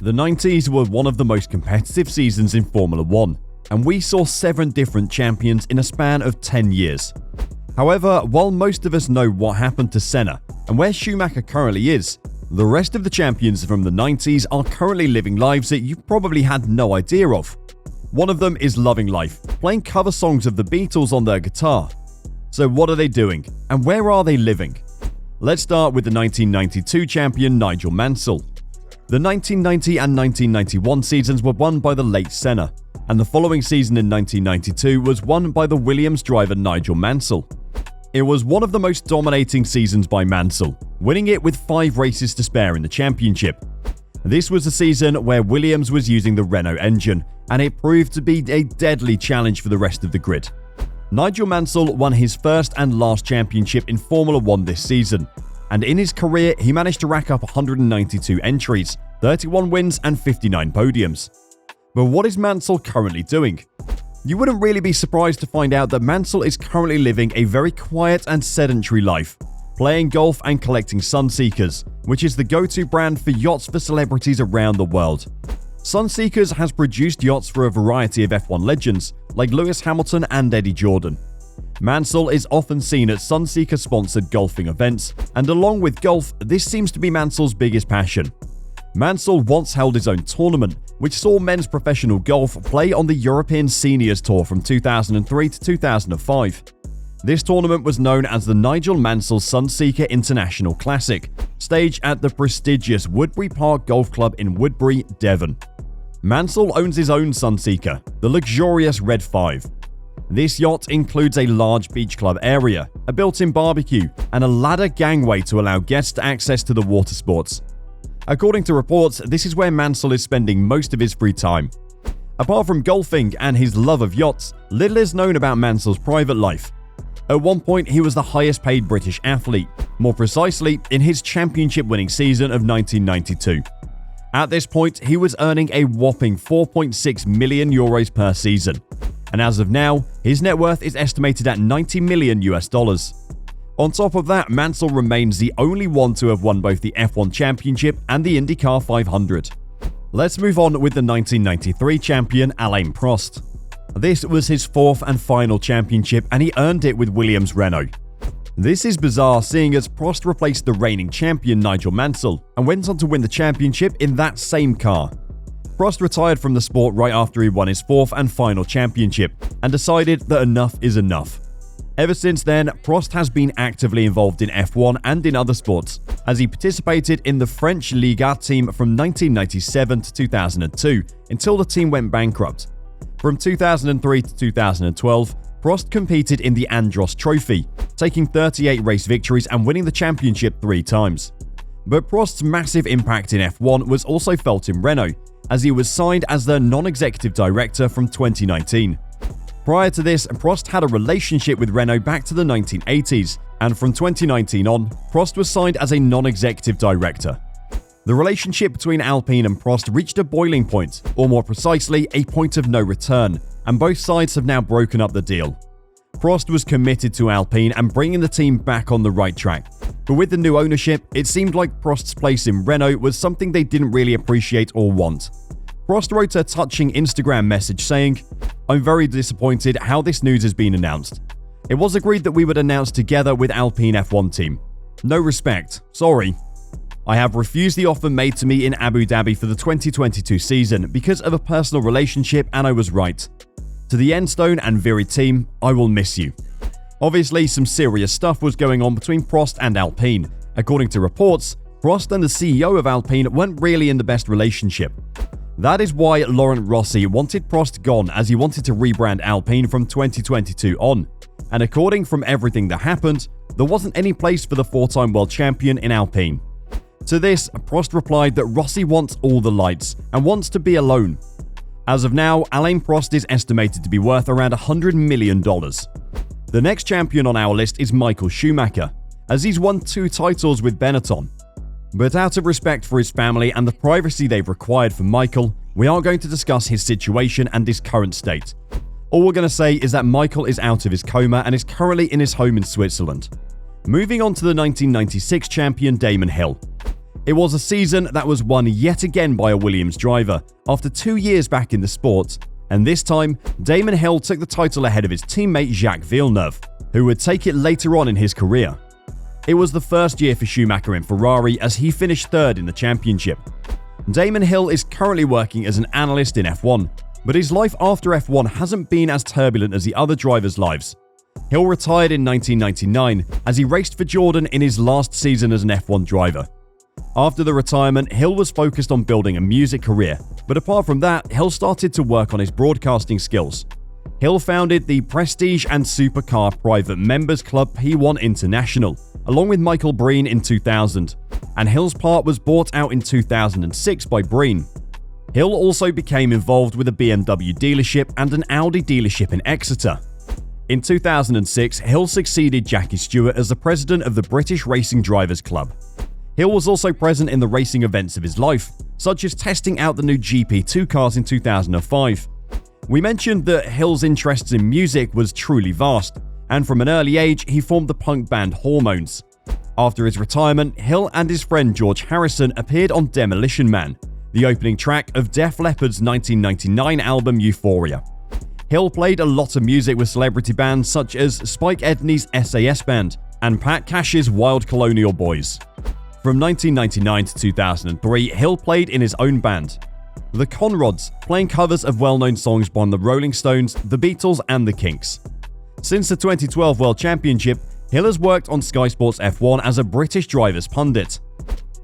The 90s were one of the most competitive seasons in Formula 1, and we saw 7 different champions in a span of 10 years. However, while most of us know what happened to Senna and where Schumacher currently is, the rest of the champions from the 90s are currently living lives that you probably had no idea of. One of them is loving life, playing cover songs of the Beatles on their guitar. So what are they doing, and where are they living? Let's start with the 1992 champion Nigel Mansell. The 1990 and 1991 seasons were won by the late Senna, and the following season in 1992 was won by the Williams driver Nigel Mansell. It was one of the most dominating seasons by Mansell, winning it with 5 races to spare in the championship. This was a season where Williams was using the Renault engine, and it proved to be a deadly challenge for the rest of the grid. Nigel Mansell won his first and last championship in Formula 1 this season, and in his career he managed to rack up 192 entries, 31 wins and 59 podiums. But what is Mansell currently doing? You wouldn't really be surprised to find out that Mansell is currently living a very quiet and sedentary life, playing golf and collecting Sunseekers, which is the go-to brand for yachts for celebrities around the world. Sunseekers has produced yachts for a variety of F1 legends like Lewis Hamilton and Eddie Jordan. Mansell is often seen at Sunseeker-sponsored golfing events, and along with golf, this seems to be Mansell's biggest passion. Mansell once held his own tournament, which saw men's professional golf play on the European Seniors Tour from 2003 to 2005. This tournament was known as the Nigel Mansell Sunseeker International Classic, staged at the prestigious Woodbury Park Golf Club in Woodbury, Devon. Mansell owns his own Sunseeker, the luxurious Red 5. This yacht includes a large beach club area, a built-in barbecue, and a ladder gangway to allow guests access to the water sports. According to reports, this is where Mansell is spending most of his free time. Apart from golfing and his love of yachts, little is known about Mansell's private life. At one point, he was the highest paid British athlete, more precisely in his championship-winning season of 1992. At this point, he was earning a whopping 4.6 million euros per season, and as of now, his net worth is estimated at $90 million. On top of that, Mansell remains the only one to have won both the F1 Championship and the IndyCar 500. Let's move on with the 1993 champion Alain Prost. This was his 4th and final championship, and he earned it with Williams Renault. This is bizarre, seeing as Prost replaced the reigning champion Nigel Mansell and went on to win the championship in that same car. Prost retired from the sport right after he won his 4th and final championship and decided that enough is enough. Ever since then, Prost has been actively involved in F1 and in other sports, as he participated in the French Liga team from 1997 to 2002 until the team went bankrupt. From 2003 to 2012, Prost competed in the Andros Trophy, taking 38 race victories and winning the championship 3 times. But Prost's massive impact in F1 was also felt in Renault, as he was signed as the non-executive director from 2019. Prior to this, Prost had a relationship with Renault back to the 1980s, and from 2019 on, Prost was signed as a non-executive director. The relationship between Alpine and Prost reached a boiling point, or more precisely, a point of no return, and both sides have now broken up the deal. Prost was committed to Alpine and bringing the team back on the right track, but with the new ownership, it seemed like Prost's place in Renault was something they didn't really appreciate or want. Prost wrote a touching Instagram message saying, "I'm very disappointed how this news has been announced. It was agreed that we would announce together with Alpine F1 team. No respect, sorry. I have refused the offer made to me in Abu Dhabi for the 2022 season because of a personal relationship, and I was right. To the Enstone and Viri team, I will miss you." Obviously, some serious stuff was going on between Prost and Alpine. According to reports, Prost and the CEO of Alpine weren't really in the best relationship. That is why Laurent Rossi wanted Prost gone, as he wanted to rebrand Alpine from 2022 on. And according from everything that happened, there wasn't any place for the 4-time world champion in Alpine. To this, Prost replied that Rossi wants all the lights and wants to be alone. As of now, Alain Prost is estimated to be worth around $100 million. The next champion on our list is Michael Schumacher, as he's won 2 titles with Benetton. But out of respect for his family and the privacy they've required for Michael, we aren't going to discuss his situation and his current state. All we're going to say is that Michael is out of his coma and is currently in his home in Switzerland. Moving on to the 1996 champion Damon Hill. It was a season that was won yet again by a Williams driver after 2 years back in the sport, and this time, Damon Hill took the title ahead of his teammate Jacques Villeneuve, who would take it later on in his career. It was the first year for Schumacher in Ferrari as he finished third in the championship. Damon Hill is currently working as an analyst in F1, but his life after F1 hasn't been as turbulent as the other drivers' lives. Hill retired in 1999 as he raced for Jordan in his last season as an F1 driver. After the retirement, Hill was focused on building a music career, but apart from that, Hill started to work on his broadcasting skills. Hill founded the Prestige and Supercar Private Members Club P1 International, along with Michael Breen in 2000, and Hill's part was bought out in 2006 by Breen. Hill also became involved with a BMW dealership and an Audi dealership in Exeter. In 2006, Hill succeeded Jackie Stewart as the president of the British Racing Drivers Club. Hill was also present in the racing events of his life, such as testing out the new GP2 cars in 2005. We mentioned that Hill's interests in music was truly vast, and from an early age he formed the punk band Hormones. After his retirement, Hill and his friend George Harrison appeared on Demolition Man, the opening track of Def Leppard's 1999 album Euphoria. Hill played a lot of music with celebrity bands such as Spike Edney's SAS Band and Pat Cash's Wild Colonial Boys. From 1999 to 2003, Hill played in his own band, the Conrods, playing covers of well-known songs by the Rolling Stones, the Beatles and the Kinks. Since the 2012 World Championship, Hill has worked on Sky Sports F1 as a British driver's pundit.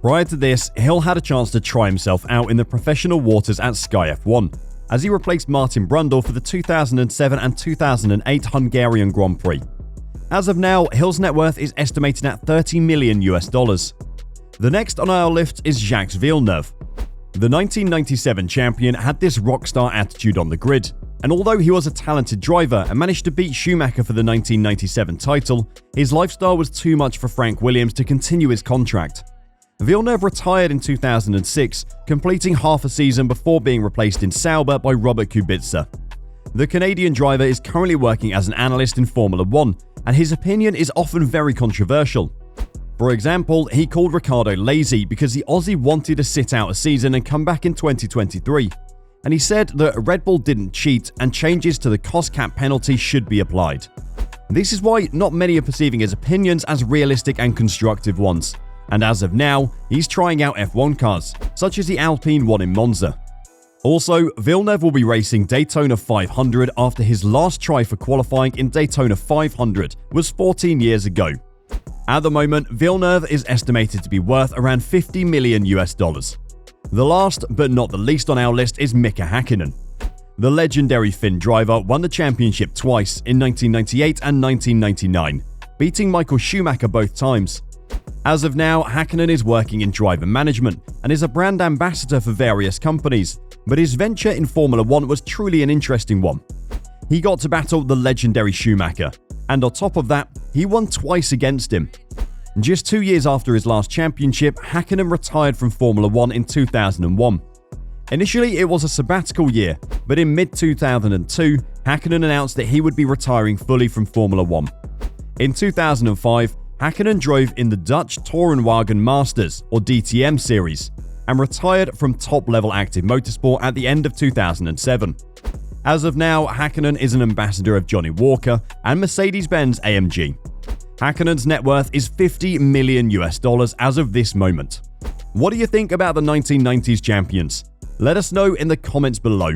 Prior to this, Hill had a chance to try himself out in the professional waters at Sky F1, as he replaced Martin Brundle for the 2007 and 2008 Hungarian Grand Prix. As of now, Hill's net worth is estimated at $30 million. The next on our list is Jacques Villeneuve. The 1997 champion had this rock star attitude on the grid, and although he was a talented driver and managed to beat Schumacher for the 1997 title, his lifestyle was too much for Frank Williams to continue his contract. Villeneuve retired in 2006, completing half a season before being replaced in Sauber by Robert Kubica. The Canadian driver is currently working as an analyst in Formula 1, and his opinion is often very controversial. For example, he called Ricciardo lazy because the Aussie wanted to sit out a season and come back in 2023, and he said that Red Bull didn't cheat and changes to the cost cap penalty should be applied. This is why not many are perceiving his opinions as realistic and constructive ones, and as of now, he's trying out F1 cars, such as the Alpine one in Monza. Also, Villeneuve will be racing Daytona 500 after his last try for qualifying in Daytona 500 was 14 years ago. At the moment, Villeneuve is estimated to be worth around $50 million. The last, but not the least on our list is Mika Hakkinen. The legendary Finn driver won the championship twice in 1998 and 1999, beating Michael Schumacher both times. As of now, Hakkinen is working in driver management and is a brand ambassador for various companies, but his venture in Formula 1 was truly an interesting one. He got to battle the legendary Schumacher, and on top of that, he won twice against him. Just 2 years after his last championship, Hakkinen retired from Formula 1 in 2001. Initially, it was a sabbatical year, but in mid-2002, Hakkinen announced that he would be retiring fully from Formula 1. In 2005, Hakkinen drove in the Dutch Tourenwagen Masters, or DTM series, and retired from top-level active motorsport at the end of 2007. As of now, Hakkinen is an ambassador of Johnny Walker and Mercedes-Benz AMG. Hakkinen's net worth is $50 million as of this moment. What do you think about the 1990s champions? Let us know in the comments below.